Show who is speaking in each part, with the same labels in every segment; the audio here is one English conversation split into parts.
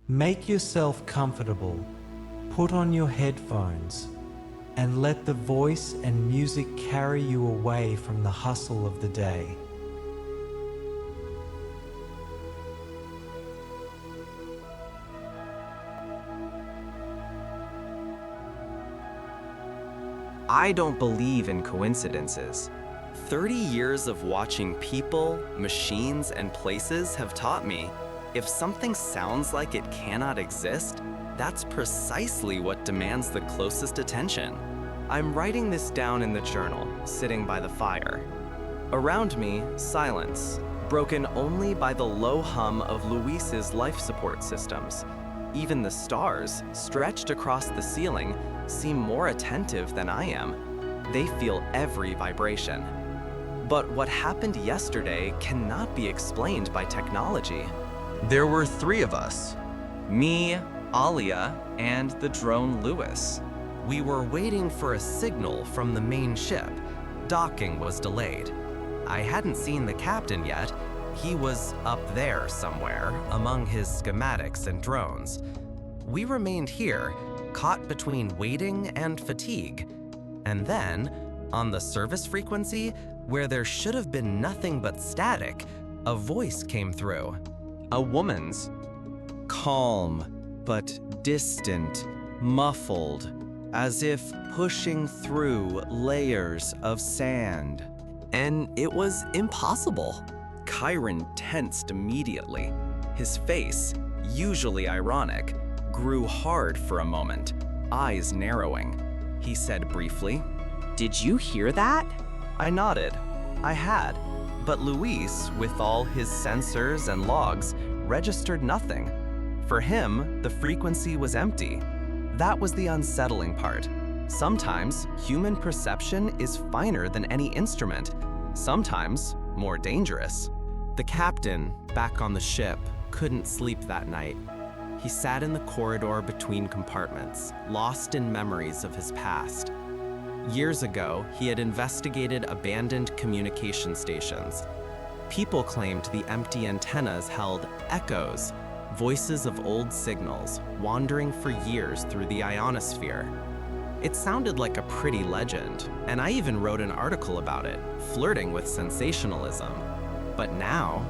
Speaker 1: Make yourself comfortable, put on your headphones, and let the voice and music carry you away from the hustle of the day.
Speaker 2: I don't believe in coincidences. 30 years of watching people, machines, and places have taught me if something sounds like it cannot exist, that's precisely what demands the closest attention. I'm writing this down in the journal, sitting by the fire. Around me, silence, broken only by the low hum of Luis's life support systems. Even the stars, stretched across the ceiling, seem more attentive than I am. They feel every vibration. But what happened yesterday cannot be explained by technology. There were 3 of us. Me, Alia, and the drone Lewis. We were waiting for a signal from the main ship. Docking was delayed. I hadn't seen the captain yet. He was up there somewhere, among his schematics and drones. We remained here, caught between waiting and fatigue. And then, on the service frequency, where there should have been nothing but static, a voice came through. A woman's. Calm, but distant, muffled, as if pushing through layers of sand. And it was impossible. Chiron tensed immediately. His face, usually ironic, grew hard for a moment, eyes narrowing. He said briefly, "Did you hear that?" I nodded. I had, but Luis, with all his sensors and logs, registered nothing. For him, the frequency was empty. That was the unsettling part. Sometimes, human perception is finer than any instrument. Sometimes, more dangerous. The captain, back on the ship, couldn't sleep that night. He sat in the corridor between compartments, lost in memories of his past. Years ago, he had investigated abandoned communication stations. People claimed the empty antennas held echoes, voices of old signals, wandering for years through the ionosphere. It sounded like a pretty legend, and I even wrote an article about it, flirting with sensationalism. But now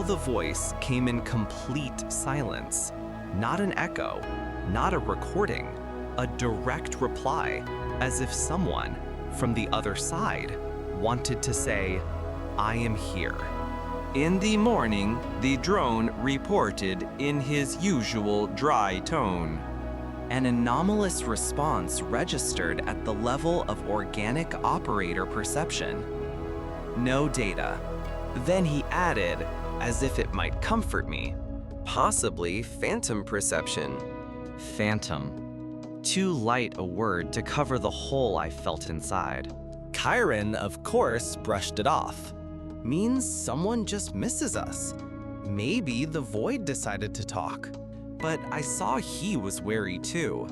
Speaker 2: the voice came in complete silence. Not an echo, not a recording, a direct reply, as if someone from the other side wanted to say, "I am here." In the morning, the drone reported in his usual dry tone. An anomalous response registered at the level of organic operator perception. No data. Then he added, as if it might comfort me, possibly phantom perception. Phantom. Too light a word to cover the hole I felt inside. Chiron, of course, brushed it off. Means someone just misses us. Maybe the void decided to talk. But I saw he was wary too.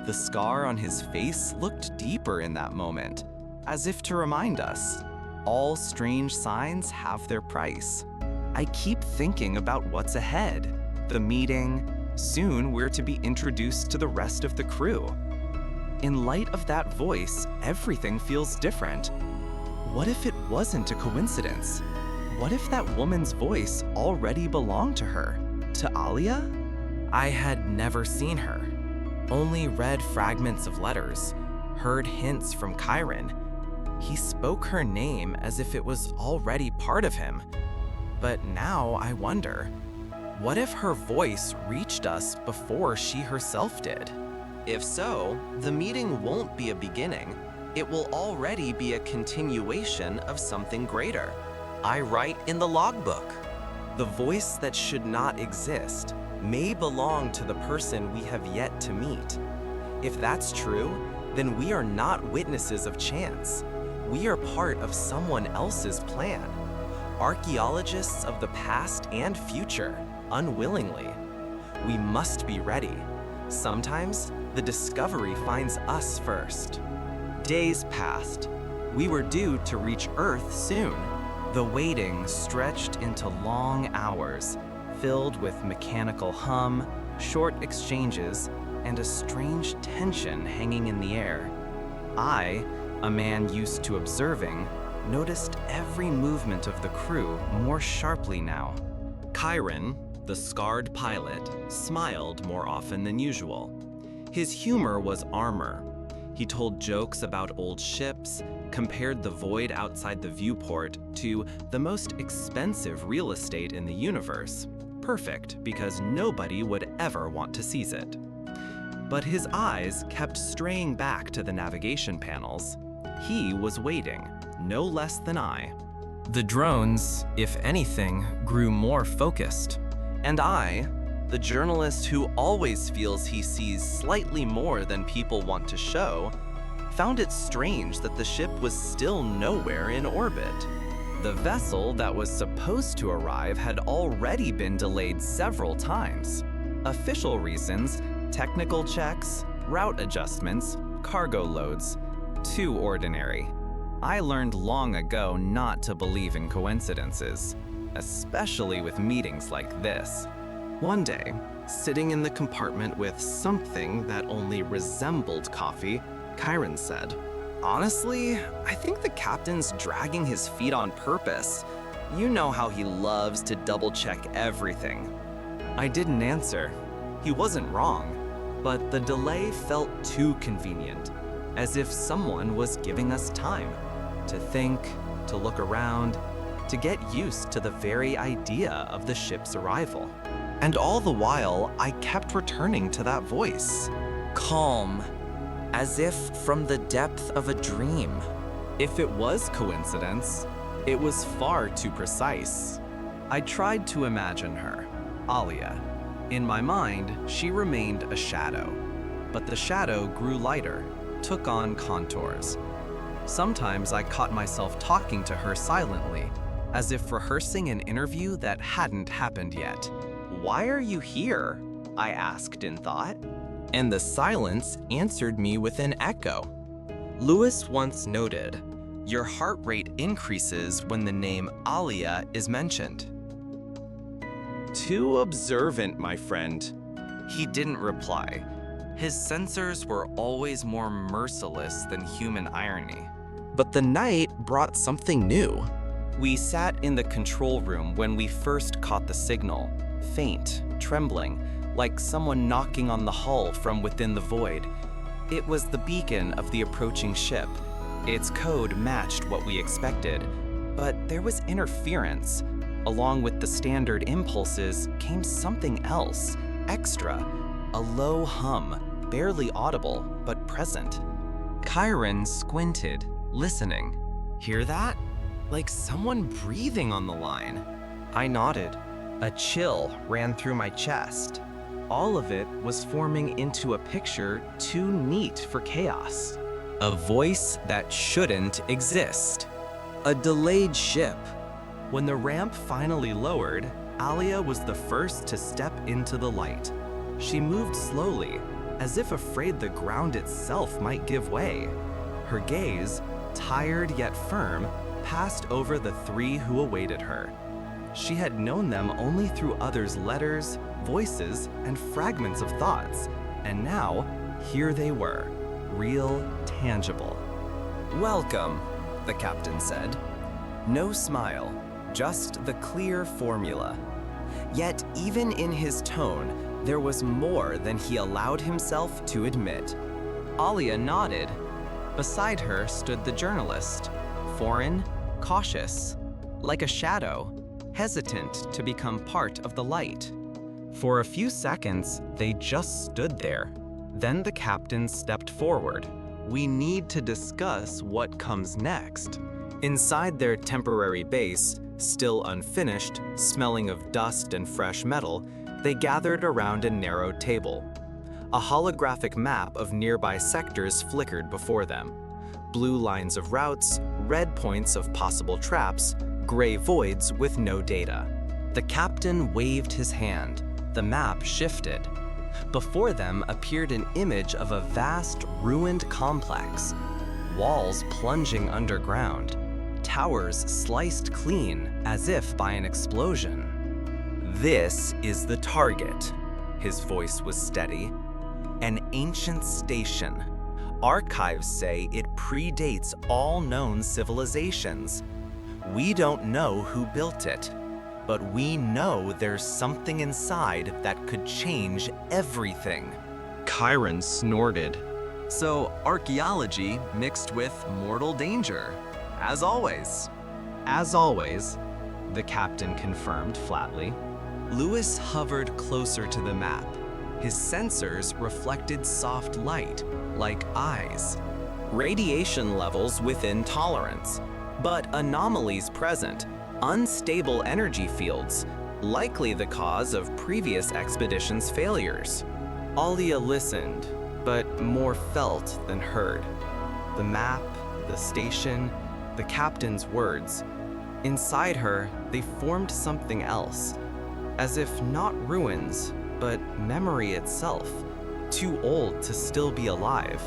Speaker 2: The scar on his face looked deeper in that moment, as if to remind us, all strange signs have their price. I keep thinking about what's ahead. The meeting. Soon we're to be introduced to the rest of the crew. In light of that voice, everything feels different. What if it wasn't a coincidence? What if that woman's voice already belonged to her? To Alia? I had never seen her. Only read fragments of letters, heard hints from Chiron. He spoke her name as if it was already part of him. But now I wonder, what if her voice reached us before she herself did? If so, the meeting won't be a beginning. It will already be a continuation of something greater. I write in the logbook. The voice that should not exist may belong to the person we have yet to meet. If that's true, then we are not witnesses of chance. We are part of someone else's plan. Archaeologists of the past and future, unwillingly. We must be ready. Sometimes, the discovery finds us first. Days passed. We were due to reach Earth soon. The waiting stretched into long hours, filled with mechanical hum, short exchanges, and a strange tension hanging in the air. I, a man used to observing, noticed every movement of the crew more sharply now. Chiron, the scarred pilot, smiled more often than usual. His humor was armor. He told jokes about old ships, compared the void outside the viewport to the most expensive real estate in the universe. Perfect, because nobody would ever want to seize it. But his eyes kept straying back to the navigation panels. He was waiting, no less than I. The drones, if anything, grew more focused. And I, the journalist who always feels he sees slightly more than people want to show, found it strange that the ship was still nowhere in orbit. The vessel that was supposed to arrive had already been delayed several times. Official reasons, technical checks, route adjustments, cargo loads. Too ordinary. I learned long ago not to believe in coincidences, especially with meetings like this. One day, sitting in the compartment with something that only resembled coffee, Chiron said, "Honestly, I think the captain's dragging his feet on purpose. You know how he loves to double-check everything." I didn't answer. He wasn't wrong, but the delay felt too convenient, as if someone was giving us time to think, to look around, to get used to the very idea of the ship's arrival. And all the while, I kept returning to that voice. Calm, as if from the depth of a dream. If it was coincidence, it was far too precise. I tried to imagine her, Alia. In my mind, she remained a shadow, but the shadow grew lighter, took on contours. Sometimes I caught myself talking to her silently, as if rehearsing an interview that hadn't happened yet. "Why are you here?" I asked in thought. And the silence answered me with an echo. Lewis once noted, "Your heart rate increases when the name Alia is mentioned." "Too observant, my friend." He didn't reply. His sensors were always more merciless than human irony. But the night brought something new. We sat in the control room when we first caught the signal, faint, trembling, like someone knocking on the hull from within the void. It was the beacon of the approaching ship. Its code matched what we expected, but there was interference. Along with the standard impulses came something else, extra, a low hum, barely audible, but present. Chiron squinted, listening. "Hear that? Like someone breathing on the line." I nodded. A chill ran through my chest. All of it was forming into a picture too neat for chaos. A voice that shouldn't exist. A delayed ship. When the ramp finally lowered, Alia was the first to step into the light. She moved slowly, as if afraid the ground itself might give way. Her gaze, tired yet firm, passed over the three who awaited her. She had known them only through others' letters, voices, and fragments of thoughts, and now, here they were, real, tangible. "Welcome," the captain said. No smile, just the clear formula. Yet even in his tone, there was more than he allowed himself to admit. Alia nodded. Beside her stood the journalist, foreign, cautious, like a shadow, hesitant to become part of the light. For a few seconds, they just stood there. Then the captain stepped forward. "We need to discuss what comes next." Inside their temporary base, still unfinished, smelling of dust and fresh metal, they gathered around a narrow table. A holographic map of nearby sectors flickered before them. Blue lines of routes, red points of possible traps, gray voids with no data. The captain waved his hand. The map shifted. Before them appeared an image of a vast, ruined complex. Walls plunging underground. Towers sliced clean, as if by an explosion. "This is the target," His voice was steady. An ancient station. Archives say it predates all known civilizations. We don't know who built it, but we know there's something inside that could change everything.
Speaker 3: Chiron snorted.
Speaker 4: So, archaeology mixed with mortal danger, as always.
Speaker 3: As always, the captain confirmed flatly.
Speaker 4: Lewis hovered closer to the map. His sensors reflected soft light, like eyes.
Speaker 2: Radiation levels within tolerance, but anomalies present, unstable energy fields, likely the cause of previous expeditions' failures. Alia listened, but more felt than heard. The map, the station, the captain's words. Inside her, they formed something else, as if not ruins, but memory itself, too old to still be alive.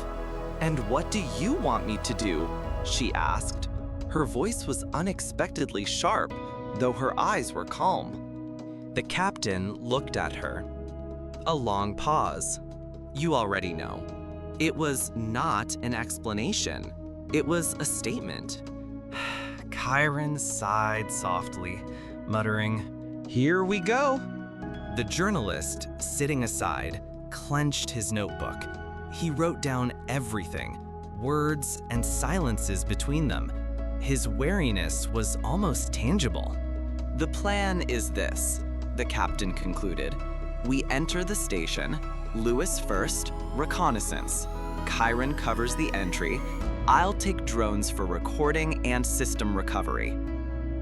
Speaker 2: "And what do you want me to do?" she asked. Her voice was unexpectedly sharp, though her eyes were calm. The captain looked at her. A long pause. "You already know." It was not an explanation. It was a statement. Chiron sighed softly, muttering, "Here we go." The journalist, sitting aside, clenched his notebook. He wrote down everything, words and silences between them. His wariness was almost tangible. "The plan is this," the captain concluded. "We enter the station, Lewis first, reconnaissance. Chiron covers the entry. I'll take drones for recording and system recovery.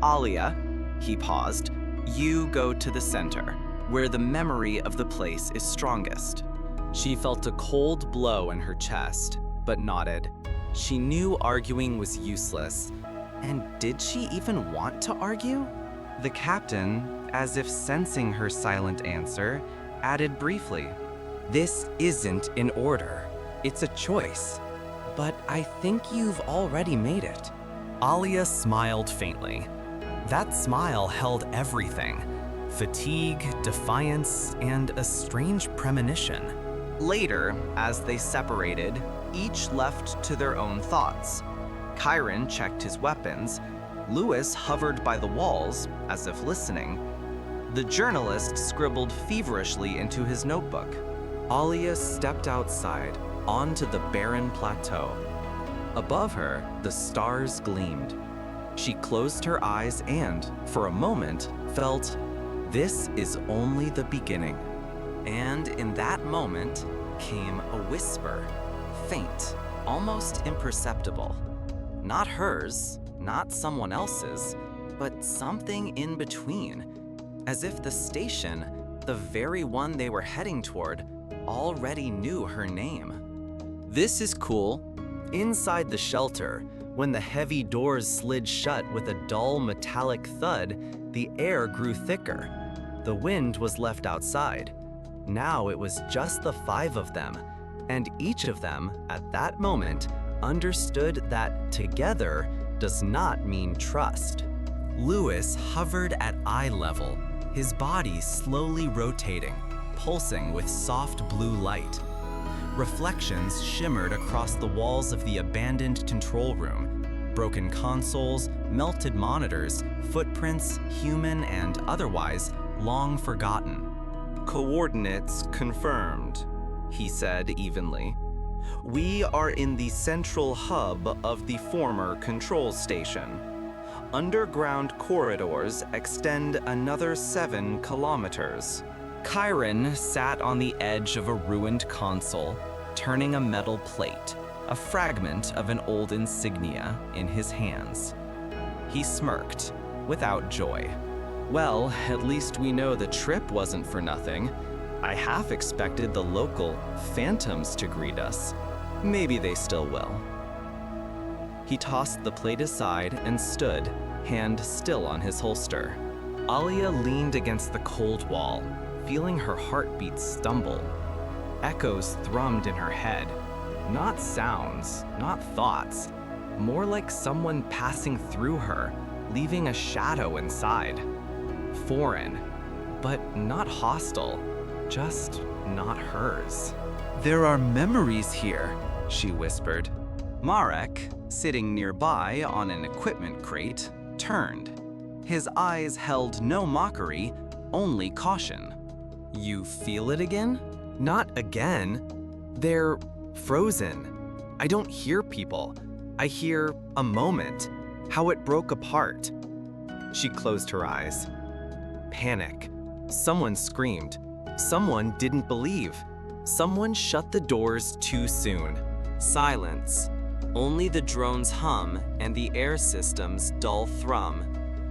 Speaker 2: Alia," he paused, "you go to the center, where the memory of the place is strongest." She felt a cold blow in her chest, but nodded. She knew arguing was useless. And did she even want to argue? The captain, as if sensing her silent answer, added briefly, "This isn't in order. It's a choice. But I think you've already made it." Alia smiled faintly. That smile held everything: fatigue, defiance, and a strange premonition. Later, as they separated, each left to their own thoughts. Chiron checked his weapons. Lewis hovered by the walls, as if listening. The journalist scribbled feverishly into his notebook. Alia stepped outside, onto the barren plateau. Above her, the stars gleamed. She closed her eyes and, for a moment, felt, this is only the beginning. And in that moment came a whisper, faint, almost imperceptible. Not hers, not someone else's, but something in between, as if the station, the very one they were heading toward, already knew her name. "This is cool." Inside the shelter, when the heavy doors slid shut with a dull metallic thud, the air grew thicker. The wind was left outside. Now it was just the 5 of them, and each of them, at that moment, understood that together does not mean trust. Lewis hovered at eye level, his body slowly rotating, pulsing with soft blue light. Reflections shimmered across the walls of the abandoned control room. Broken consoles, melted monitors, footprints, human and otherwise, long forgotten. "Coordinates confirmed," he said evenly. "We are in the central hub of the former control station. Underground corridors extend another 7 kilometers." Chiron sat on the edge of a ruined console, turning a metal plate, a fragment of an old insignia, in his hands. He smirked, without joy. "Well, at least we know the trip wasn't for nothing. I half expected the local phantoms to greet us. Maybe they still will." He tossed the plate aside and stood, hand still on his holster. Alia leaned against the cold wall, feeling her heartbeat stumble. Echoes thrummed in her head. Not sounds, not thoughts. More like someone passing through her, leaving a shadow inside. Foreign, but not hostile.
Speaker 3: just not hers.
Speaker 4: There are memories here, she whispered. Marek, sitting nearby on an equipment crate, turned. His eyes held no mockery, only caution.
Speaker 3: You feel it again? Not again. They're frozen. I don't hear people. I hear a moment, how it broke apart. She closed her eyes. Panic. Someone screamed. Someone didn't believe. Someone shut the doors too soon. Silence. Only the drone's hum and the air system's dull thrum.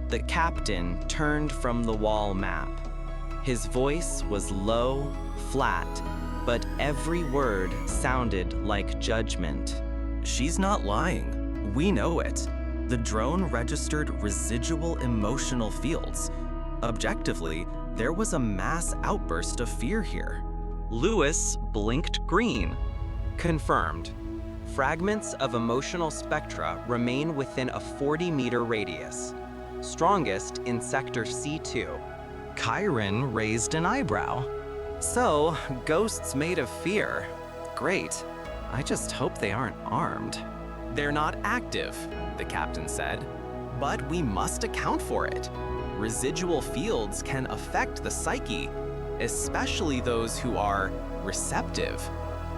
Speaker 3: The captain turned from the wall map. His voice was low, flat, but every word sounded like judgment. She's not lying. We know it. The drone registered residual emotional fields. Objectively, there was a mass outburst of fear here.
Speaker 2: Lewis blinked green. Confirmed. Fragments of emotional spectra remain within a 40-meter radius. Strongest in Sector C2.
Speaker 3: Chiron raised an eyebrow.
Speaker 2: So, ghosts made of fear.
Speaker 3: Great. I just hope they aren't armed.
Speaker 2: They're not active, the captain said. But we must account for it. Residual fields can affect the psyche, especially those who are receptive.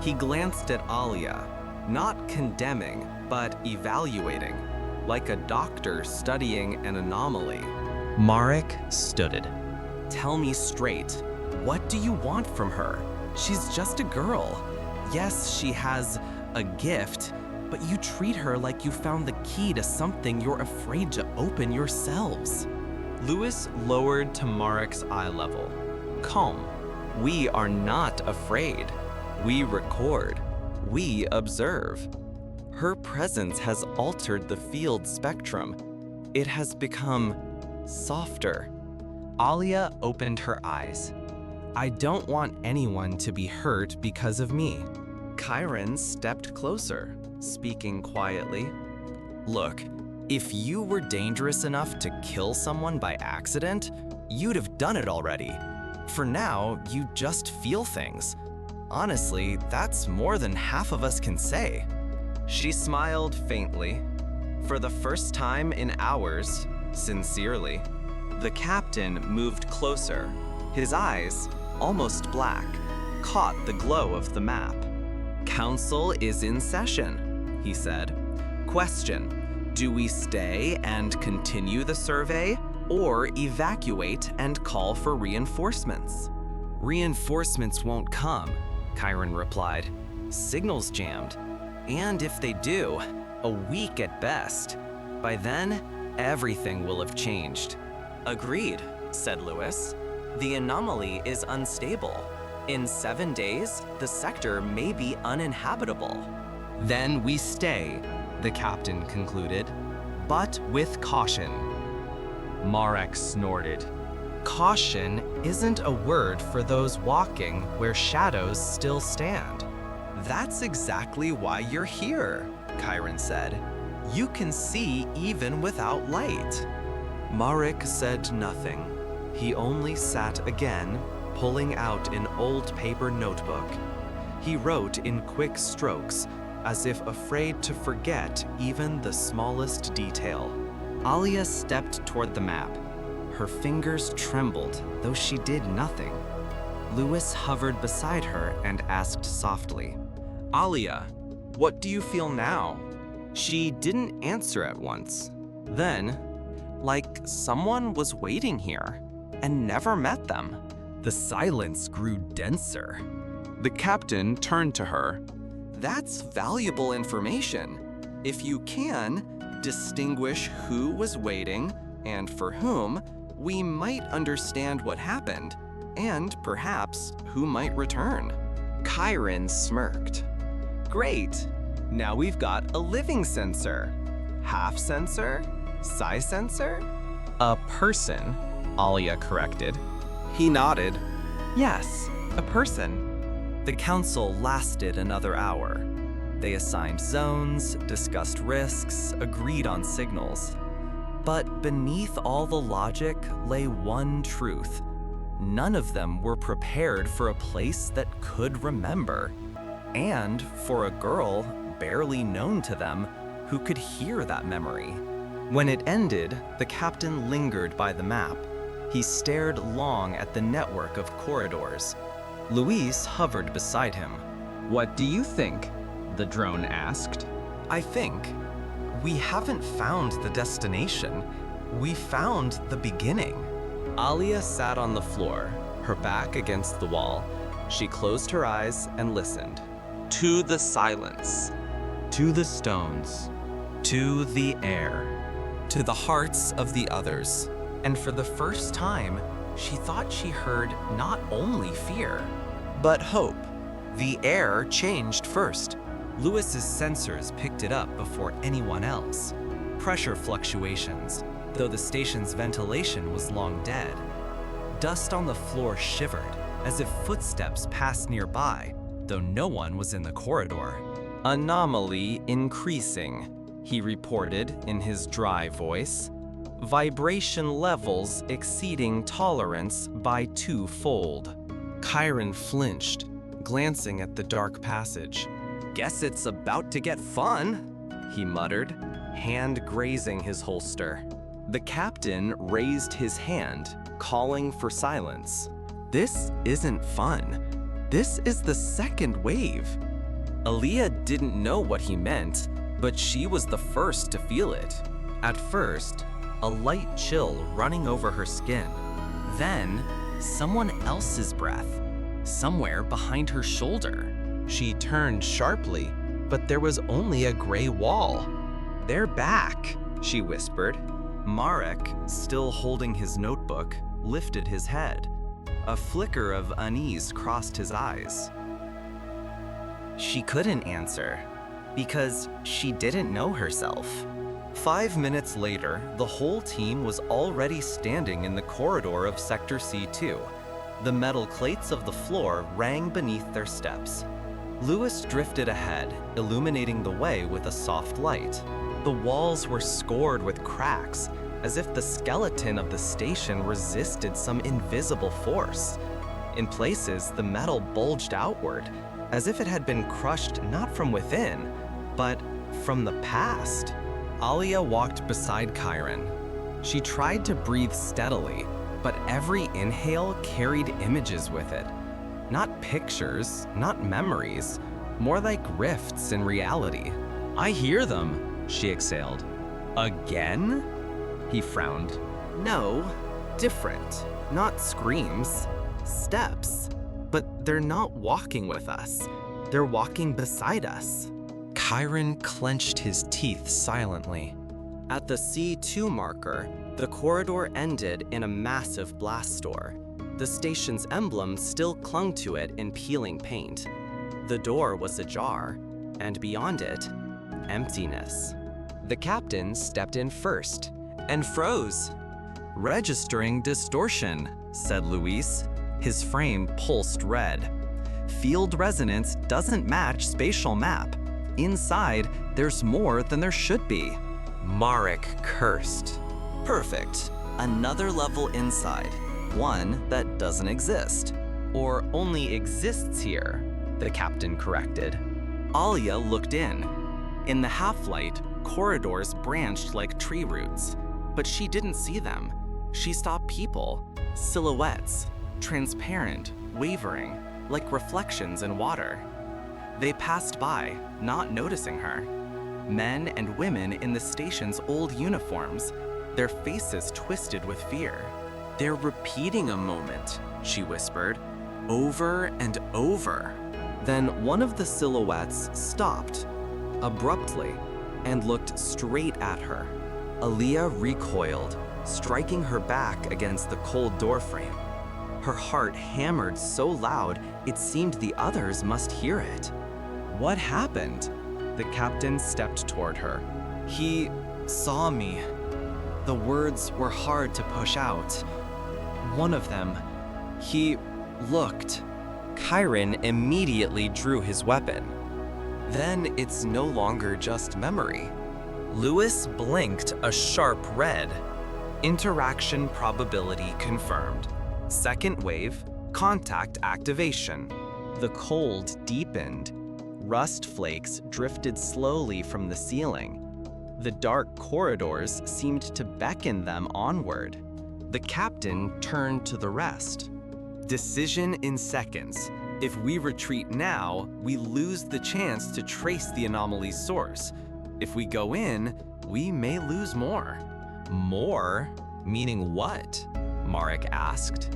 Speaker 2: He glanced at Alia, not condemning, but evaluating, like a doctor studying an anomaly.
Speaker 3: Marek stood.
Speaker 2: Tell me straight, what do you want from her? She's just a girl. Yes, she has a gift, but you treat her like you found the key to something you're afraid to open yourselves.
Speaker 3: Lewis lowered to Marek's eye level. Calm.
Speaker 2: We are not afraid. We record. We observe. Her presence has altered the field spectrum. It has become softer.
Speaker 3: Alia opened her eyes. I don't want anyone to be hurt because of me.
Speaker 2: Chiron stepped closer, speaking quietly. Look, if you were dangerous enough to kill someone by accident, you'd have done it already. For now, you just feel things. Honestly, that's more than half of us can say. She smiled faintly. For the first time in hours, sincerely. The captain moved closer. His eyes, almost black, caught the glow of the map. Council is in session, he said. Question, do we stay and continue the survey, or evacuate and call for reinforcements? Reinforcements won't come, Chiron replied. Signal's jammed. And if they do, a week at best. By then, everything will have changed. Agreed, said Lewis. The anomaly is unstable. In 7 days, the sector may be uninhabitable.
Speaker 3: Then we stay, the captain concluded, but with caution. Marek snorted. Caution isn't a word for those walking where shadows still stand.
Speaker 2: That's exactly why you're here, Chiron said. You can see even without light. Marek said nothing. He only sat again, pulling out an old paper notebook. He wrote in quick strokes, as if afraid to forget even the smallest detail. Alia stepped toward the map. Her fingers trembled, though she did nothing. Lewis hovered beside her and asked softly, Alia, what do you feel now? She didn't answer at once. Then, like someone was waiting here and never met them. The silence grew denser. The captain turned to her. That's valuable information. If you can, distinguish who was waiting and for whom, we might understand what happened, and perhaps who might return. Chiron smirked. Great! Now we've got a living sensor. Half sensor? Size sensor?
Speaker 3: A person, Alia corrected.
Speaker 2: He nodded. Yes, a person. The council lasted another hour. They assigned zones, discussed risks, agreed on signals. But beneath all the logic lay one truth. None of them were prepared for a place that could remember, and for a girl barely known to them who could hear that memory. When it ended, the captain lingered by the map. He stared long at the network of corridors. Luis hovered beside him.
Speaker 3: What do you think? The drone asked.
Speaker 2: I think we haven't found the destination. We found the beginning. Alia sat on the floor, her back against the wall. She closed her eyes and listened.
Speaker 3: To the silence,
Speaker 2: To the stones, to the air, to the hearts of the others. And for the first time, she thought she heard not only fear, but hope. The air changed first. Lewis's sensors picked it up before anyone else. Pressure fluctuations, though the station's ventilation was long dead. Dust on the floor shivered, as if footsteps passed nearby, though no one was in the corridor. Anomaly increasing, he reported in his dry voice. Vibration levels exceeding tolerance by 2-fold. Chiron flinched, glancing at the dark passage. Guess it's about to get fun, he muttered, hand grazing his holster. The captain raised his hand, calling for silence. This isn't fun. This is the second wave. Aaliyah didn't know what he meant, but she was the first to feel it. At first, a light chill running over her skin. Then, someone else's breath, somewhere behind her shoulder. She turned sharply, but there was only a gray wall. "They're back," she whispered. Marek, still holding his notebook, lifted his head. A flicker of unease crossed his eyes. She couldn't answer, because she didn't know herself. 5 minutes later, the whole team was already standing in the corridor of Sector C2. The metal plates of the floor rang beneath their steps. Lewis drifted ahead, illuminating the way with a soft light. The walls were scored with cracks, as if the skeleton of the station resisted some invisible force. In places, the metal bulged outward, as if it had been crushed not from within, but from the past. Alia walked beside Chiron. She tried to breathe steadily, but every inhale carried images with it. Not pictures, not memories, more like rifts in reality. "I hear them," she exhaled. "Again?" He frowned. "No, different. Not screams. Steps. But they're not walking with us. They're walking beside us." Chiron clenched his teeth silently. At the C2 marker, the corridor ended in a massive blast door. The station's emblem still clung to it in peeling paint. The door was ajar, and beyond it, emptiness. The captain stepped in first and froze. "Registering distortion," said Luis. His frame pulsed red. "Field resonance doesn't match spatial map. Inside, there's more than there should be." Marek cursed. "Perfect. Another level inside. One that doesn't exist. Or only exists here," the captain corrected. Alia looked in. In the half-light, corridors branched like tree roots. But she didn't see them. She saw people, silhouettes, transparent, wavering, like reflections in water. They passed by, not noticing her. Men and women in the station's old uniforms, their faces twisted with fear. "They're repeating a moment," she whispered, "over and over." Then one of the silhouettes stopped, abruptly, and looked straight at her. Aaliyah recoiled, striking her back against the cold doorframe. Her heart hammered so loud it seemed the others must hear it. "What happened?" The captain stepped toward her. "He saw me." The words were hard to push out. "One of them. He looked." Chiron immediately drew his weapon. Then it's no longer just memory. Lewis blinked a sharp red. Interaction probability confirmed.
Speaker 3: Second wave, contact activation. The cold deepened. Rust flakes drifted slowly from the ceiling. The dark corridors seemed to beckon them onward. The captain turned to the rest. Decision in seconds. If we retreat now, we lose the chance to trace the anomaly's source. If we go in, we may lose more. More? Meaning what? Marek asked.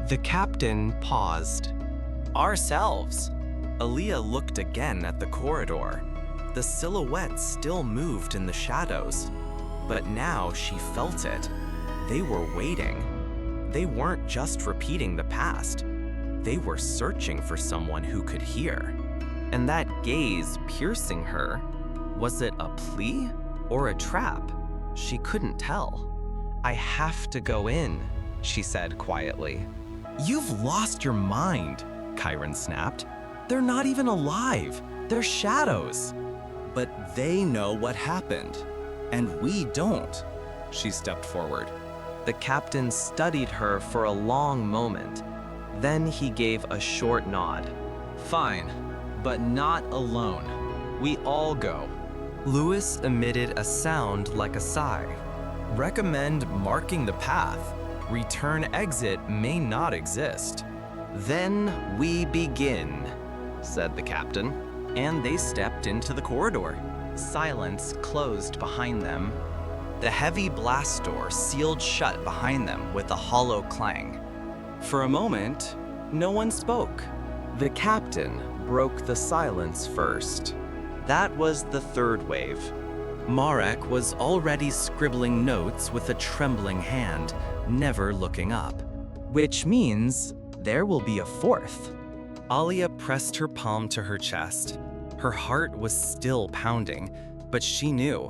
Speaker 3: The captain paused. Ourselves. Aaliyah looked again at the corridor. The silhouette still moved in the shadows, but now she felt it. They were waiting. They weren't just repeating the past. They were searching for someone who could hear. And that gaze piercing her, was it a plea or a trap? She couldn't tell. I have to go in, she said quietly. You've lost your mind, Chiron snapped. They're not even alive. They're shadows. But they know what happened, and we don't. She stepped forward. The captain studied her for a long moment. Then he gave a short nod. Fine, but not alone. We all go. Lewis emitted a sound like a sigh. Recommend marking the path. Return exit may not exist. Then we begin, said the captain, and they stepped into the corridor. Silence closed behind them. The heavy blast door sealed shut behind them with a hollow clang. For a moment, no one spoke. The captain broke the silence first. That was the third wave. Marek was already scribbling notes with a trembling hand, never looking up. Which means there will be a fourth. Alia pressed her palm to her chest. Her heart was still pounding, but she knew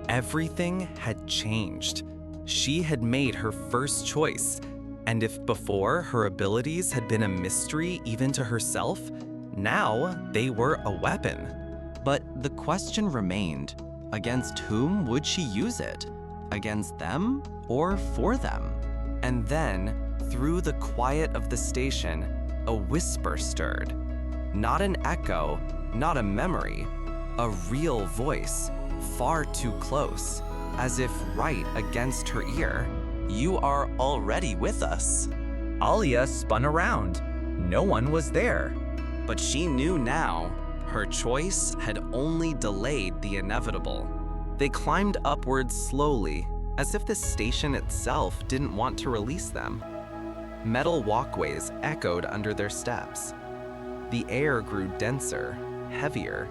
Speaker 3: everything had changed. She had made her first choice, and if before her abilities had been a mystery even to herself, now they were a weapon. But the question remained, against whom would she use it? Against them or for them? And then, through the quiet of the station, a whisper stirred. Not an echo, not a memory, a real voice, far too close, as if right against her ear. You are already with us. Alia spun around. No one was there. But she knew now, her choice had only delayed the inevitable. They climbed upwards slowly, as if the station itself didn't want to release them. Metal walkways echoed under their steps. The air grew denser, heavier,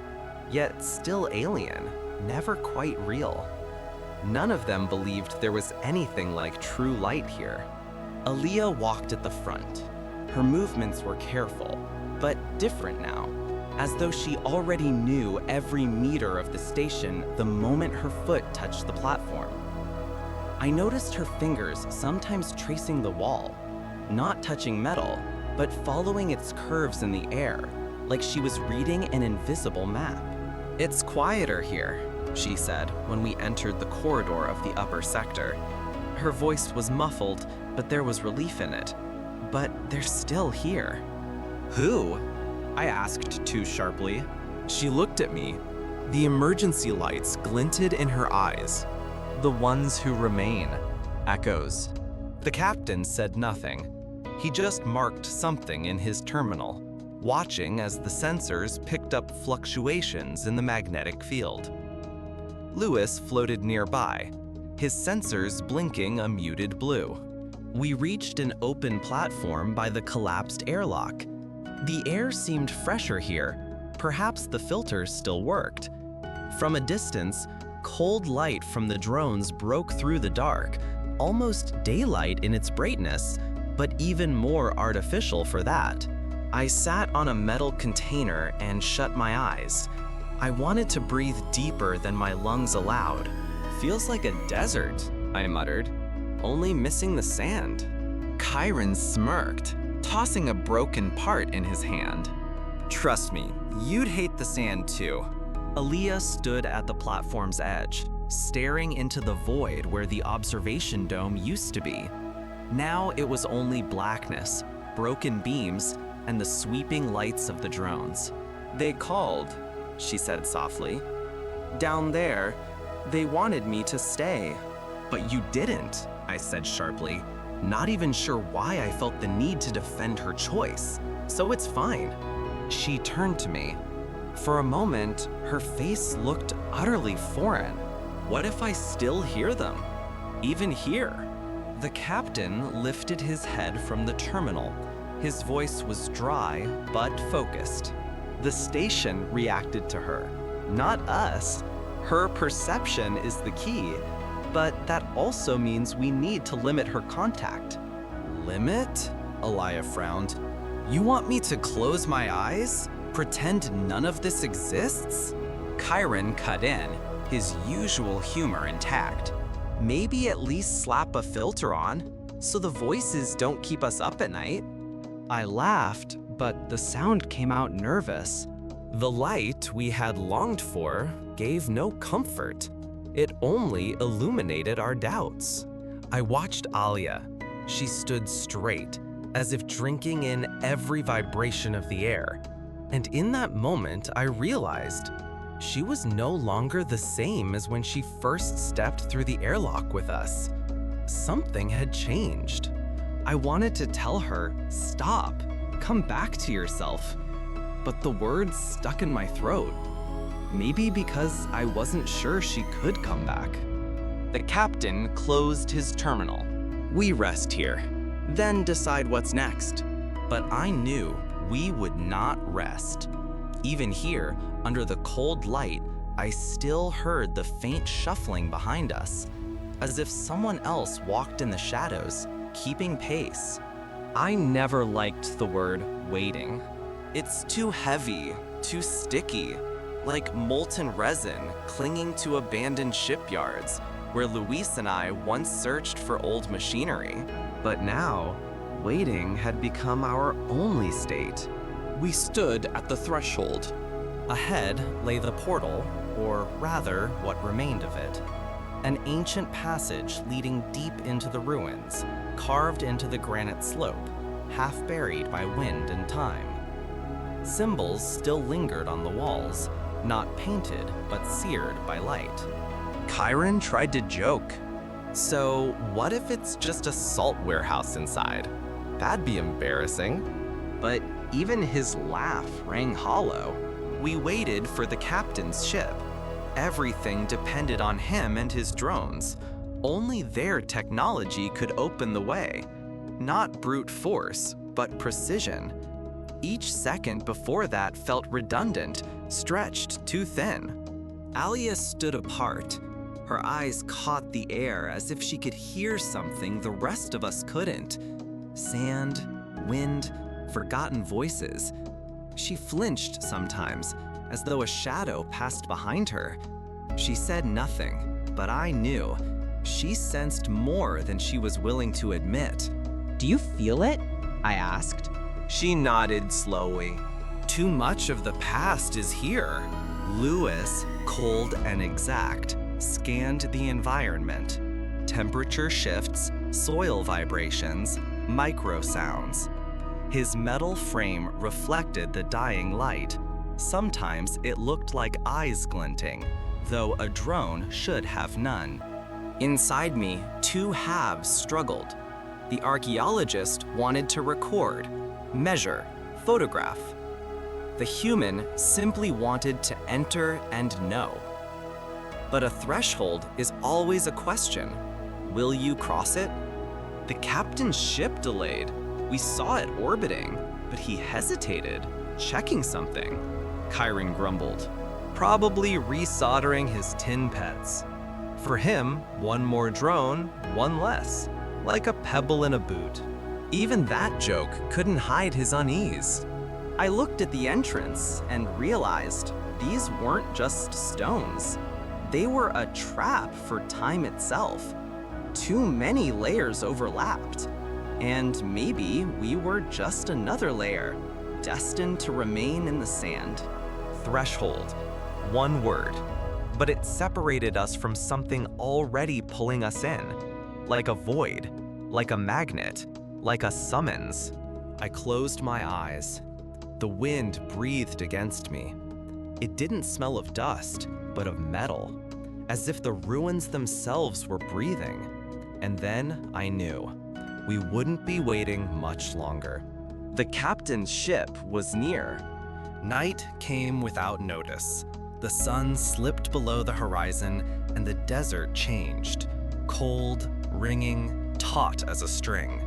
Speaker 3: yet still alien, never quite real. None of them believed there was anything like true light here. Aaliyah walked at the front. Her movements were careful, but different now, as though she already knew every meter of the station the moment her foot touched the platform. I noticed her fingers sometimes tracing the wall, not touching metal, but following its curves in the air, like she was reading an invisible map. It's quieter here, she said when we entered the corridor of the upper sector. Her voice was muffled, but there was relief in it. But they're still here. Who? I asked too sharply. She looked at me. The emergency lights glinted in her eyes. The ones who remain. Echoes. The captain said nothing. He just marked something in his terminal, watching as the sensors picked up fluctuations in the magnetic field. Lewis floated nearby, his sensors blinking a muted blue. We reached an open platform by the collapsed airlock. The air seemed fresher here. Perhaps the filters still worked. From a distance, cold light from the drones broke through the dark, almost daylight in its brightness, but even more artificial for that. I sat on a metal container and shut my eyes. I wanted to breathe deeper than my lungs allowed. Feels like a desert, I muttered, only missing the sand. Chiron smirked, tossing a broken part in his hand. Trust me, you'd hate the sand too. Aaliyah stood at the platform's edge, staring into the void where the observation dome used to be.
Speaker 2: Now it was only blackness, broken beams, and the sweeping lights of the drones. "They called," she said softly. "Down there, they wanted me to stay."
Speaker 3: "But you didn't," I said sharply, not even sure why I felt the need to defend her choice. "So it's fine." She turned to me. For a moment, her face looked utterly foreign.
Speaker 2: What if I still hear them? Even here?
Speaker 3: The captain lifted his head from the terminal. His voice was dry but focused.
Speaker 2: The station reacted to her, not us. Her perception is the key, but that also means we need to limit her contact.
Speaker 3: "Limit?" Alaya frowned. "You want me to close my eyes? Pretend none of this exists?" Chiron cut in, his usual humor intact. "Maybe at least slap a filter on, so the voices don't keep us up at night." I laughed, but the sound came out nervous. The light we had longed for gave no comfort. It only illuminated our doubts. I watched Alia. She stood straight, as if drinking in every vibration of the air. And in that moment, I realized she was no longer the same as when she first stepped through the airlock with us. Something had changed. I wanted to tell her, "Stop, come back to yourself." But the words stuck in my throat. Maybe because I wasn't sure she could come back. The captain closed his terminal.
Speaker 2: We rest here, then decide what's next.
Speaker 3: But I knew we would not rest. Even here, under the cold light, I still heard the faint shuffling behind us, as if someone else walked in the shadows, keeping pace. I never liked the word waiting. It's too heavy, too sticky, like molten resin clinging to abandoned shipyards, where Luis and I once searched for old machinery. But now, waiting had become our only state.
Speaker 2: We stood at the threshold.
Speaker 3: Ahead lay the portal, or rather, what remained of it. An ancient passage leading deep into the ruins, carved into the granite slope, half buried by wind and time. Symbols still lingered on the walls, not painted, but seared by light. Chiron tried to joke. "So, what if it's just a salt warehouse inside? That'd be embarrassing." But even his laugh rang hollow. We waited for the captain's ship. Everything depended on him and his drones. Only their technology could open the way. Not brute force, but precision. Each second before that felt redundant, stretched too thin. Alia stood apart. Her eyes caught the air as if she could hear something the rest of us couldn't. Sand, wind, forgotten voices. She flinched sometimes, as though a shadow passed behind her. She said nothing, but I knew. She sensed more than she was willing to admit.
Speaker 5: "Do you feel it?" I asked.
Speaker 3: She nodded slowly. "Too much of the past is here." Luis, cold and exact, scanned the environment. Temperature shifts, soil vibrations, micro sounds. His metal frame reflected the dying light. Sometimes it looked like eyes glinting, though a drone should have none. Inside me, two halves struggled. The archaeologist wanted to record, measure, photograph. The human simply wanted to enter and know. But a threshold is always a question. Will you cross it? The captain's ship delayed. We saw it orbiting, but he hesitated, checking something. Chiron grumbled, probably resoldering his tin pets. For him, one more drone, one less, like a pebble in a boot. Even that joke couldn't hide his unease. I looked at the entrance and realized these weren't just stones. They were a trap for time itself. Too many layers overlapped. And maybe we were just another layer, destined to remain in the sand. Threshold. One word. But it separated us from something already pulling us in, like a void. like a magnet, like a summons.
Speaker 2: I closed my eyes. The wind breathed against me. It didn't smell of dust, but of metal, as if the ruins themselves were breathing. And then I knew we wouldn't be waiting much longer.
Speaker 3: The captain's ship was near.
Speaker 2: Night came without notice. The sun slipped below the horizon, and the desert changed. Cold, ringing, taut as a string.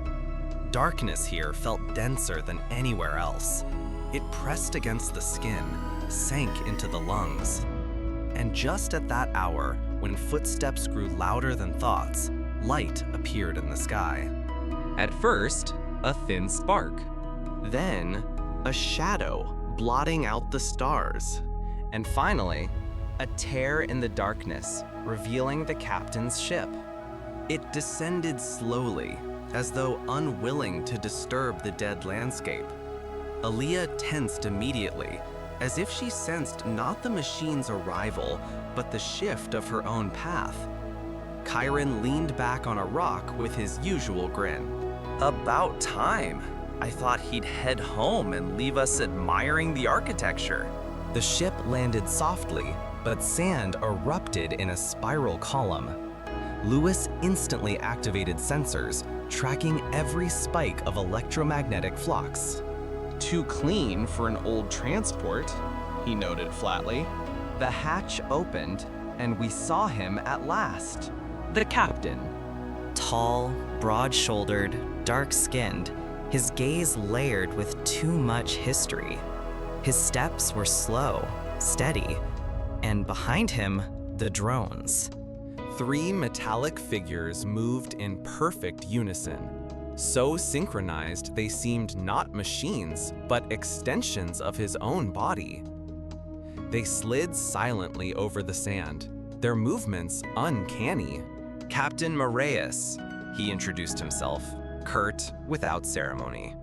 Speaker 2: Darkness here felt denser than anywhere else. It pressed against the skin, sank into the lungs. And just at that hour, when footsteps grew louder than thoughts, light appeared in the sky.
Speaker 3: At first, a thin spark.
Speaker 2: Then, a shadow blotting out the stars.
Speaker 3: And finally, a tear in the darkness, revealing the captain's ship.
Speaker 2: It descended slowly, as though unwilling to disturb the dead landscape. Aaliyah tensed immediately, as if she sensed not the machine's arrival, but the shift of her own path. Chiron leaned back on a rock with his usual grin.
Speaker 3: About time. I thought he'd head home and leave us admiring the architecture.
Speaker 2: The ship landed softly, but sand erupted in a spiral column. Lewis instantly activated sensors, tracking every spike of electromagnetic flux.
Speaker 3: Too clean for an old transport, he noted flatly. The hatch opened, and we saw him at last. The captain.
Speaker 6: Tall, broad-shouldered, dark-skinned, his gaze layered with too much history. His steps were slow, steady, and behind him, the drones.
Speaker 2: 3 metallic figures moved in perfect unison, so synchronized they seemed not machines, but extensions of his own body. They slid silently over the sand, their movements uncanny.
Speaker 3: Captain Moraeus, he introduced himself, curt, without ceremony.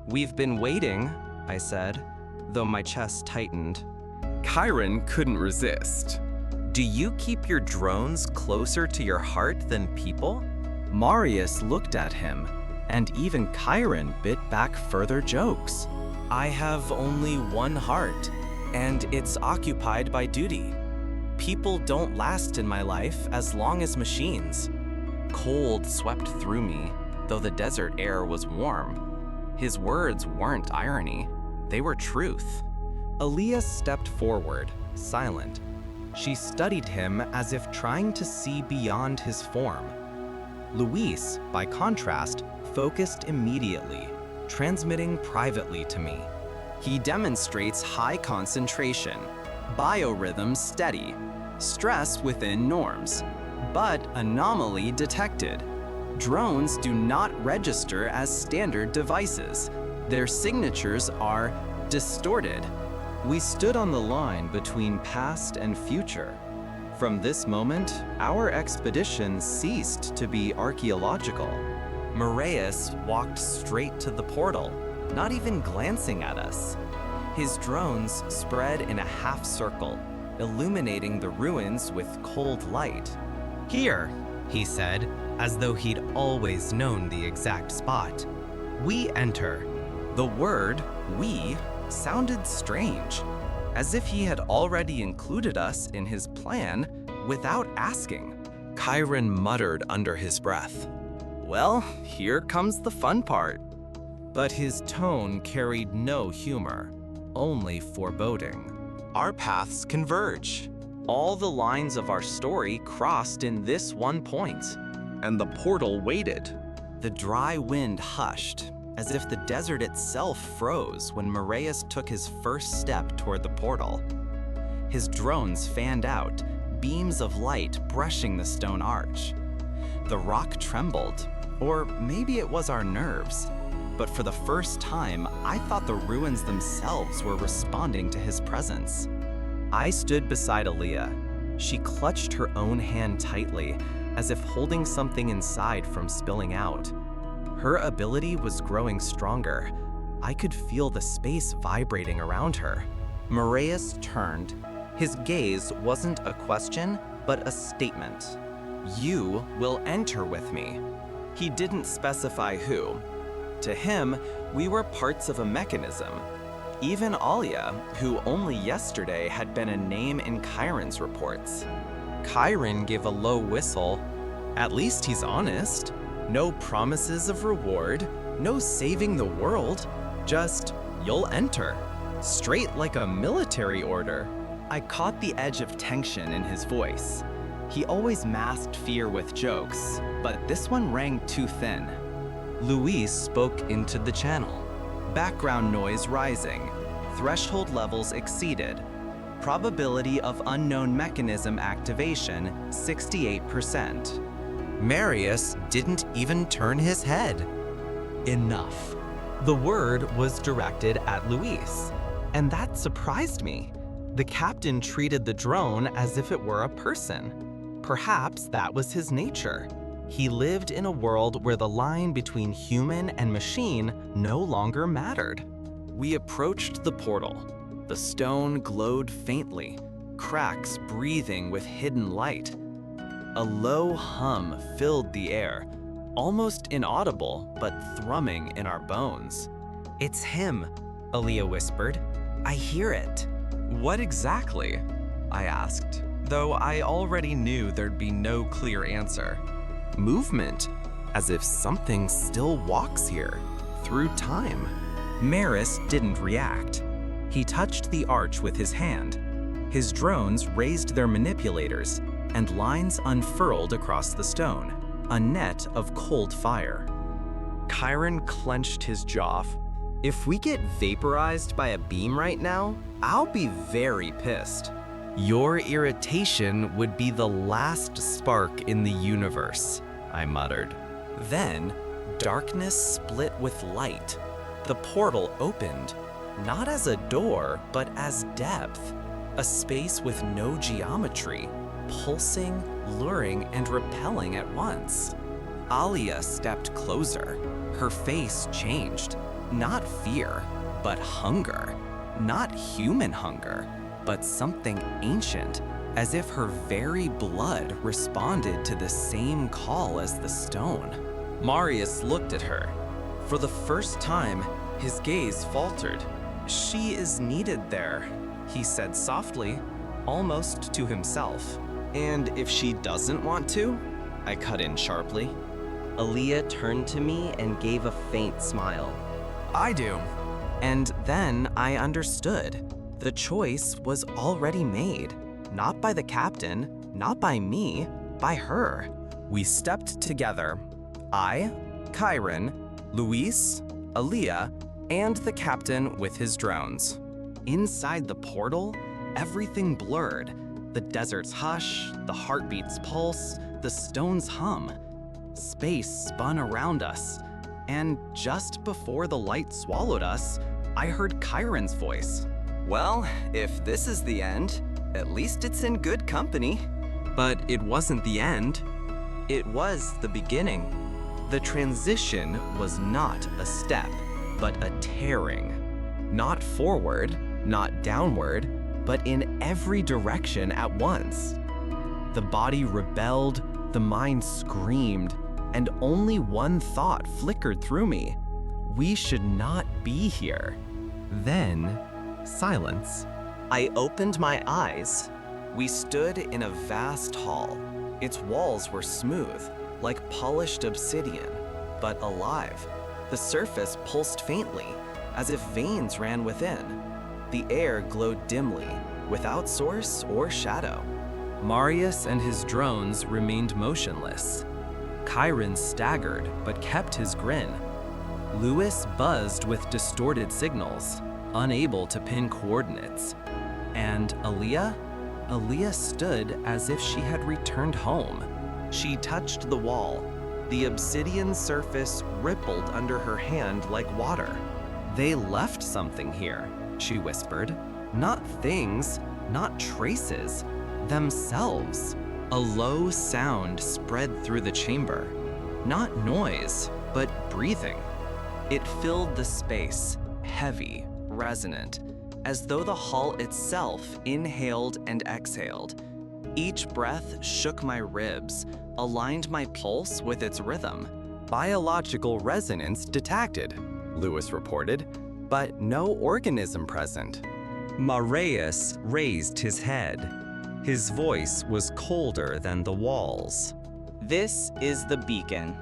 Speaker 3: We've been waiting, I said, though my chest tightened.
Speaker 2: Chiron couldn't resist.
Speaker 3: Do you keep your drones closer to your heart than people? Marius looked at him, and even Chiron bit back further jokes.
Speaker 2: I have only one heart, and it's occupied by duty. People don't last in my life as long as machines. Cold swept through me, though the desert air was warm. His words weren't irony, they were truth.
Speaker 3: Aaliyah stepped forward, silent. She studied him as if trying to see beyond his form. Luis, by contrast, focused immediately, transmitting privately to me. He demonstrates high concentration, biorhythms steady, stress within norms, but anomaly detected. Drones do not register as standard devices. Their signatures are distorted. We stood on the line between past and future. From this moment, our expedition ceased to be archaeological.
Speaker 2: Moraeus walked straight to the portal, not even glancing at us. His drones spread in a half circle, illuminating the ruins with cold light.
Speaker 6: Here, he said, as though he'd always known the exact spot. We enter.
Speaker 3: The word, we, sounded strange, as if he had already included us in his plan without asking.
Speaker 2: Chiron muttered under his breath.
Speaker 3: Well, here comes the fun part.
Speaker 2: But his tone carried no humor, only foreboding. Our paths converge.
Speaker 3: All the lines of our story crossed in this one point, and the portal waited.
Speaker 2: The dry wind hushed, as if the desert itself froze when Moraeus took his first step toward the portal. His drones fanned out, beams of light brushing the stone arch. The rock trembled, or maybe it was our nerves, but for the first time, I thought the ruins themselves were responding to his presence. I stood beside Aaliyah. She clutched her own hand tightly, as if holding something inside from spilling out. Her ability was growing stronger. I could feel the space vibrating around her.
Speaker 3: Moraeus turned. His gaze wasn't a question, but a statement.
Speaker 2: You will enter with me.
Speaker 3: He didn't specify who. To him, we were parts of a mechanism. Even Alia, who only yesterday had been a name in Chiron's reports.
Speaker 4: Chiron gave a low whistle. At least he's honest. No promises of reward, no saving the world. Just, you'll enter. Straight like a military order.
Speaker 2: I caught the edge of tension in his voice. He always masked fear with jokes, but this one rang too thin.
Speaker 3: Luis spoke into the channel. Background noise rising. Threshold levels exceeded. Probability of unknown mechanism activation, 68%.
Speaker 4: Marius didn't even turn his head. Enough. The word was directed at Luis, and that surprised me. The captain treated the drone as if it were a person. Perhaps that was his nature. He lived in a world where the line between human and machine no longer mattered.
Speaker 3: We approached the portal. The stone glowed faintly, cracks breathing with hidden light. A low hum filled the air, almost inaudible but thrumming in our bones.
Speaker 6: It's him, Aaliyah whispered. I hear it.
Speaker 4: What exactly? I asked, though I already knew there'd be no clear answer. Movement, as if something still walks here, through time.
Speaker 3: Maris didn't react. He touched the arch with his hand. His drones raised their manipulators, and lines unfurled across the stone, a net of cold fire.
Speaker 2: Chiron clenched his jaw. If we get vaporized by a beam right now, I'll be very pissed.
Speaker 4: Your irritation would be the last spark in the universe, I muttered.
Speaker 3: Then, darkness split with light. The portal opened, not as a door, but as depth. A space with no geometry, pulsing, luring, and repelling at once. Alia stepped closer. Her face changed. Not fear, but hunger. Not human hunger, but something ancient, as if her very blood responded to the same call as the stone. Marius looked at her. For the first time, his gaze faltered. "She is needed there," he said softly, almost to himself. "And if she doesn't want to?" I cut in sharply.
Speaker 2: Aaliyah turned to me and gave a faint smile.
Speaker 3: "I do." And then I understood. The choice was already made. Not by the captain, not by me, by her. We stepped together. I, Chiron, Luis, Aaliyah, and the captain with his drones. Inside the portal, everything blurred. The desert's hush, the heartbeat's pulse, the stone's hum. Space spun around us. And just before the light swallowed us, I heard Chiron's voice.
Speaker 2: Well, if this is the end, at least it's in good company.
Speaker 3: But it wasn't the end. It was the beginning. The transition was not a step, but a tearing. Not forward, not downward, but in every direction at once. The body rebelled, the mind screamed, and only one thought flickered through me. We should not be here.
Speaker 4: Then, silence.
Speaker 3: I opened my eyes. We stood in a vast hall. Its walls were smooth, like polished obsidian, but alive. The surface pulsed faintly, as if veins ran within. The air glowed dimly, without source or shadow. Marius and his drones remained motionless. Chiron staggered, but kept his grin. Luis buzzed with distorted signals, unable to pin coordinates. And Aaliyah? Aaliyah stood as if she had returned home. She touched the wall. The obsidian surface rippled under her hand like water. "They left something here," she whispered. "Not things, not traces, themselves." A low sound spread through the chamber. Not noise, but breathing. It filled the space, heavy, resonant, as though the hall itself inhaled and exhaled. Each breath shook my ribs, aligned my pulse with its rhythm. Biological resonance detected, Lewis reported, but no organism present.
Speaker 4: Marius raised his head. His voice was colder than the walls.
Speaker 5: This is the beacon.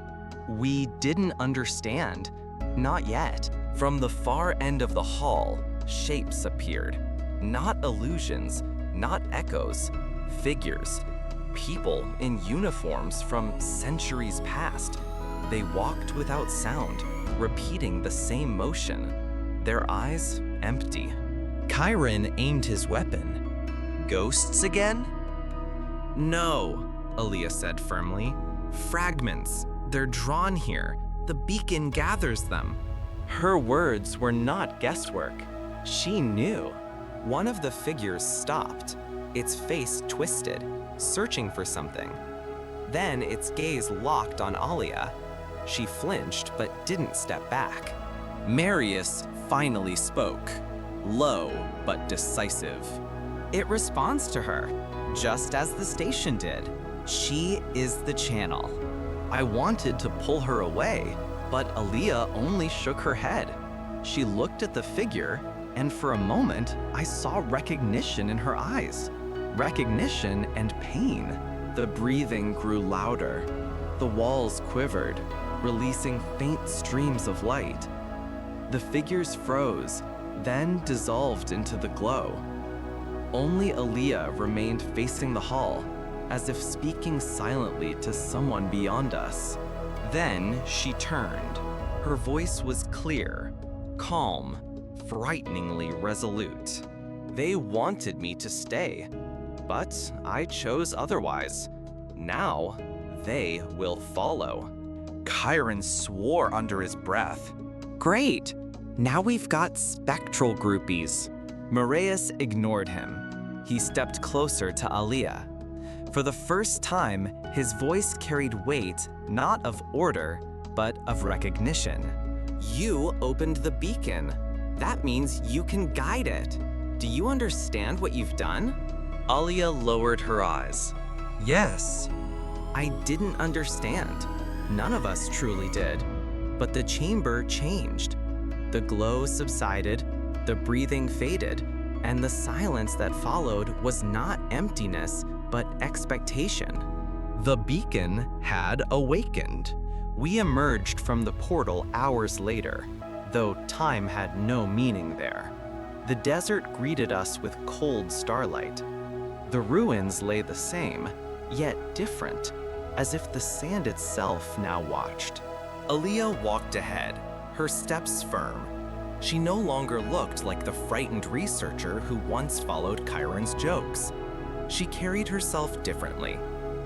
Speaker 3: We didn't understand. Not yet. From the far end of the hall, shapes appeared. Not illusions, not echoes. Figures. People in uniforms from centuries past. They walked without sound, repeating the same motion. Their eyes empty.
Speaker 4: Chiron aimed his weapon. Ghosts again?
Speaker 3: No, Aaliyah said firmly. Fragments. They're drawn here. The beacon gathers them. Her words were not guesswork. She knew. One of the figures stopped, its face twisted, searching for something. Then its gaze locked on Aaliyah. She flinched but didn't step back. Marius finally spoke, low but decisive.
Speaker 5: It responds to her, just as the station did. She is the channel.
Speaker 3: I wanted to pull her away, but Aaliyah only shook her head. She looked at the figure, and for a moment, I saw recognition in her eyes. Recognition and pain. The breathing grew louder. The walls quivered, releasing faint streams of light. The figures froze, then dissolved into the glow. Only Aaliyah remained facing the hall, as if speaking silently to someone beyond us. Then she turned. Her voice was clear, calm, frighteningly resolute. They wanted me to stay, but I chose otherwise. Now, they will follow. Chiron swore under his breath.
Speaker 5: Great! Now we've got spectral groupies.
Speaker 3: Marius ignored him. He stepped closer to Aaliyah. For the first time, his voice carried weight not of order, but of recognition. You opened the beacon. That means you can guide it. Do you understand what you've done?
Speaker 4: Aaliyah lowered her eyes. Yes.
Speaker 3: I didn't understand. None of us truly did. But the chamber changed. The glow subsided, the breathing faded, and the silence that followed was not emptiness, but expectation. The beacon had awakened. We emerged from the portal hours later, though time had no meaning there. The desert greeted us with cold starlight. The ruins lay the same, yet different, as if the sand itself now watched. Aaliyah walked ahead, her steps firm. She no longer looked like the frightened researcher who once followed Chiron's jokes. She carried herself differently.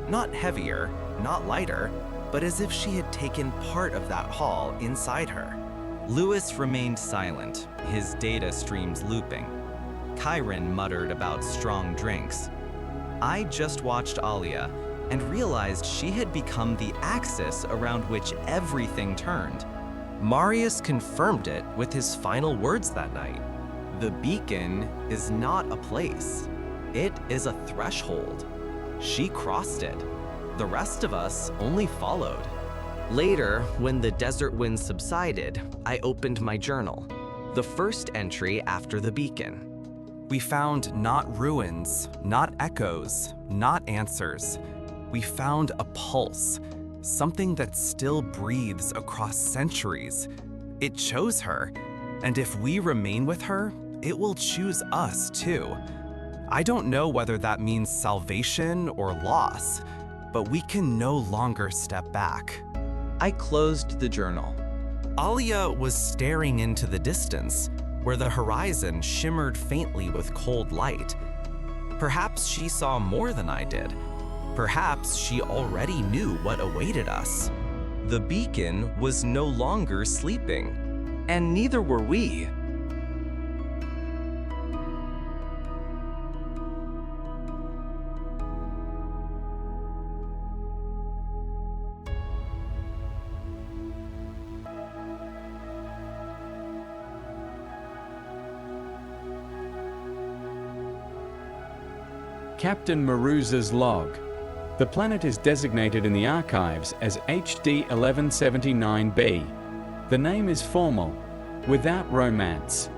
Speaker 3: Not heavier, not lighter, but as if she had taken part of that hall inside her. Lewis remained silent, his data streams looping. Chiron muttered about strong drinks. I just watched Aaliyah and realized she had become the axis around which everything turned. Marius confirmed it with his final words that night. The beacon is not a place. It is a threshold. She crossed it. The rest of us only followed. Later, when the desert wind subsided, I opened my journal, the first entry after the beacon. We found not ruins, not echoes, not answers. We found a pulse, something that still breathes across centuries. It chose her, and if we remain with her, it will choose us too. I don't know whether that means salvation or loss, but we can no longer step back.
Speaker 5: I closed the journal.
Speaker 3: Aaliyah was staring into the distance, where the horizon shimmered faintly with cold light. Perhaps she saw more than I did. Perhaps she already knew what awaited us. The beacon was no longer sleeping, and neither were we.
Speaker 7: Captain Maruza's log. The planet is designated in the archives as HD 1179b. The name is formal, without romance.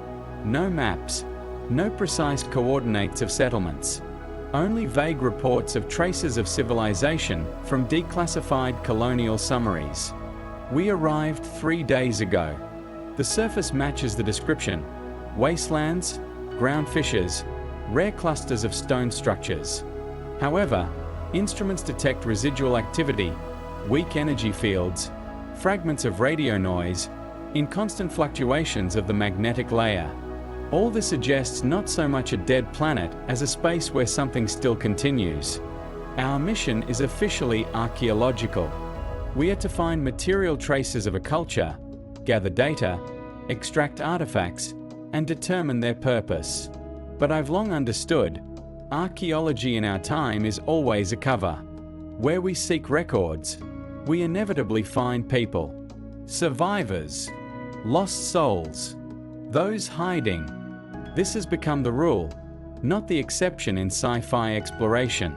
Speaker 7: No maps, no precise coordinates of settlements. Only vague reports of traces of civilization from declassified colonial summaries. We arrived 3 days ago. The surface matches the description: wastelands, ground fissures, rare clusters of stone structures. However, instruments detect residual activity, weak energy fields, fragments of radio noise, in constant fluctuations of the magnetic layer. All this suggests not so much a dead planet as a space where something still continues. Our mission is officially archaeological. We are to find material traces of a culture, gather data, extract artifacts, and determine their purpose. But I've long understood, archaeology in our time is always a cover. Where we seek records, we inevitably find people. Survivors, lost souls, those hiding. This has become the rule, not the exception in sci-fi exploration.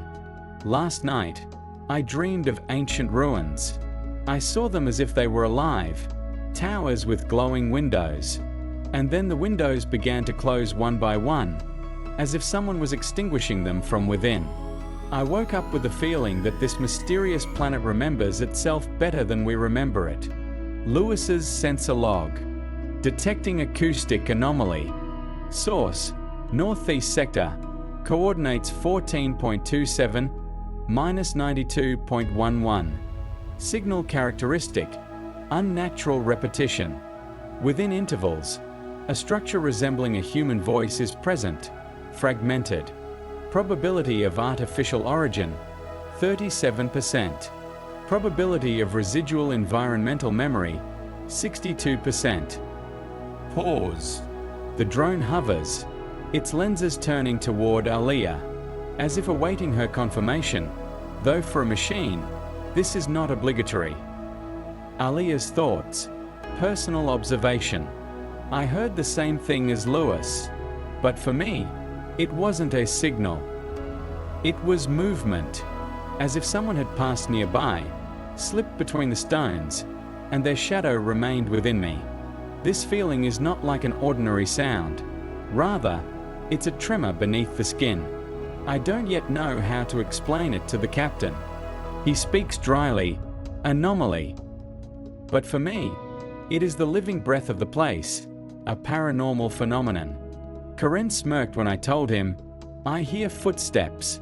Speaker 7: Last night, I dreamed of ancient ruins. I saw them as if they were alive, towers with glowing windows. And then the windows began to close one by one, as if someone was extinguishing them from within. I woke up with the feeling that this mysterious planet remembers itself better than we remember it. Lewis's sensor log. Detecting acoustic anomaly. Source: Northeast Sector. Coordinates 14.27, -92.11. Signal characteristic: unnatural repetition. Within intervals, a structure resembling a human voice is present, fragmented. Probability of artificial origin: 37%. Probability of residual environmental memory: 62%. Pause. The drone hovers, its lenses turning toward Aliyah, as if awaiting her confirmation, though for a machine, this is not obligatory. Aliyah's thoughts: personal observation. I heard the same thing as Lewis, but for me, it wasn't a signal. It was movement, as if someone had passed nearby, slipped between the stones, and their shadow remained within me. This feeling is not like an ordinary sound. Rather, it's a tremor beneath the skin. I don't yet know how to explain it to the captain. He speaks dryly: anomaly. But for me, it is the living breath of the place, a paranormal phenomenon. Karen smirked when I told him, "I hear footsteps."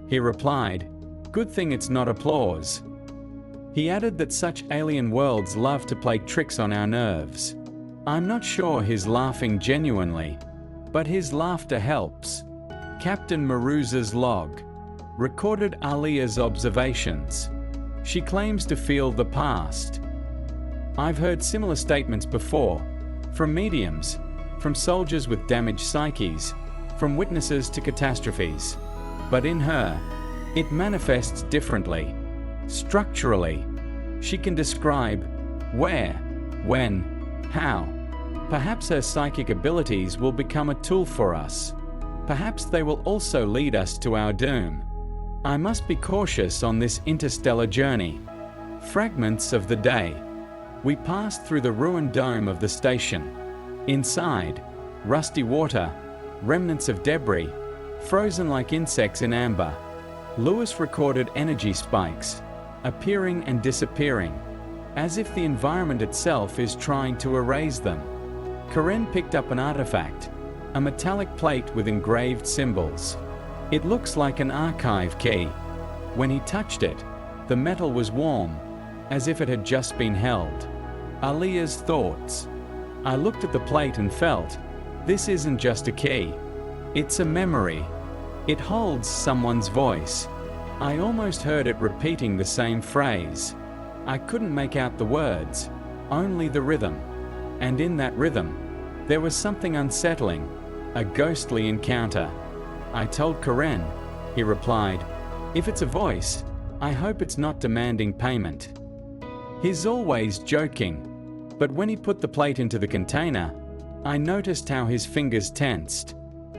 Speaker 7: He replied, "Good thing it's not applause." He added that such alien worlds love to play tricks on our nerves. I'm not sure he's laughing genuinely, but his laughter helps. Captain Maruza's log recorded Aliyah's observations. She claims to feel the past. I've heard similar statements before, from mediums, from soldiers with damaged psyches, from witnesses to catastrophes. But in her, it manifests differently. Structurally, she can describe where, when, how. Perhaps her psychic abilities will become a tool for us. Perhaps they will also lead us to our doom. I must be cautious on this interstellar journey. Fragments of the day. We passed through the ruined dome of the station. Inside, rusty water, remnants of debris, frozen like insects in amber. Lewis recorded energy spikes, appearing and disappearing, as if the environment itself is trying to erase them. Karen picked up an artifact, a metallic plate with engraved symbols. It looks like an archive key. When he touched it, the metal was warm, as if it had just been held. Aliyah's thoughts. I looked at the plate and felt, this isn't just a key. It's a memory. It holds someone's voice. I almost heard it repeating the same phrase. I couldn't make out the words, only the rhythm. And in that rhythm, there was something unsettling, a ghostly encounter. I told Karen. He replied, "If it's a voice, I hope it's not demanding payment." He's always joking, but when he put the plate into the container, I noticed how his fingers tensed.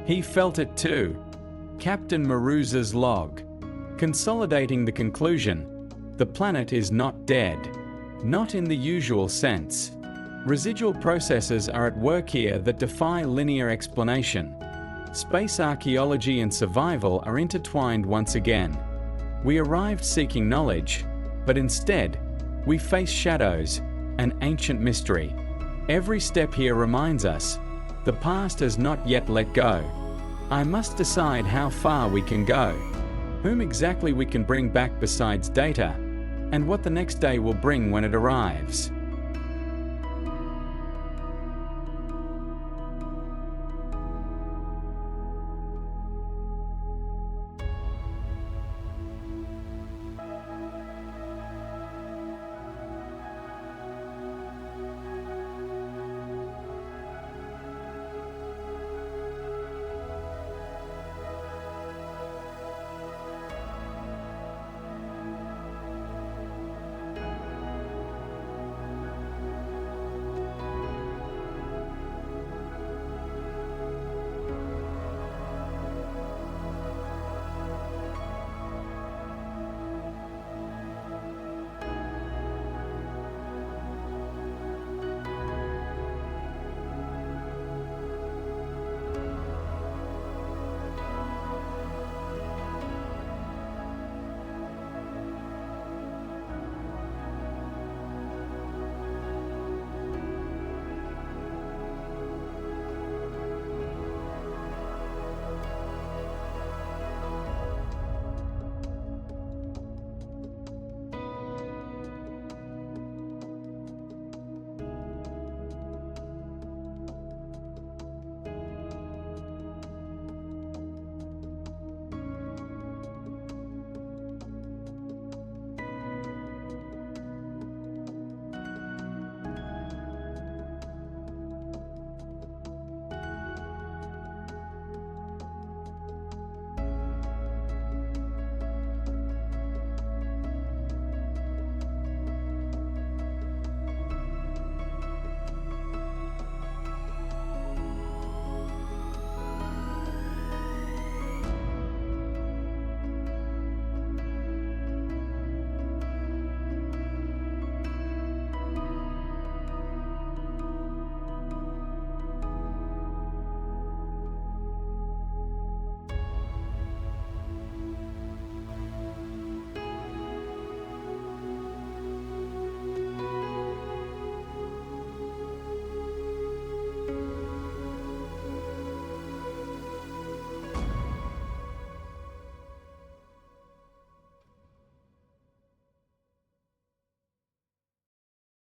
Speaker 7: He felt it too. Captain Maruza's log. Consolidating the conclusion, the planet is not dead, not in the usual sense. Residual processes are at work here that defy linear explanation. Space archaeology and survival are intertwined once again. We arrived seeking knowledge, but instead, we face shadows, an ancient mystery. Every step here reminds us, the past has not yet let go. I must decide how far we can go, whom exactly we can bring back besides data, and what the next day will bring when it arrives.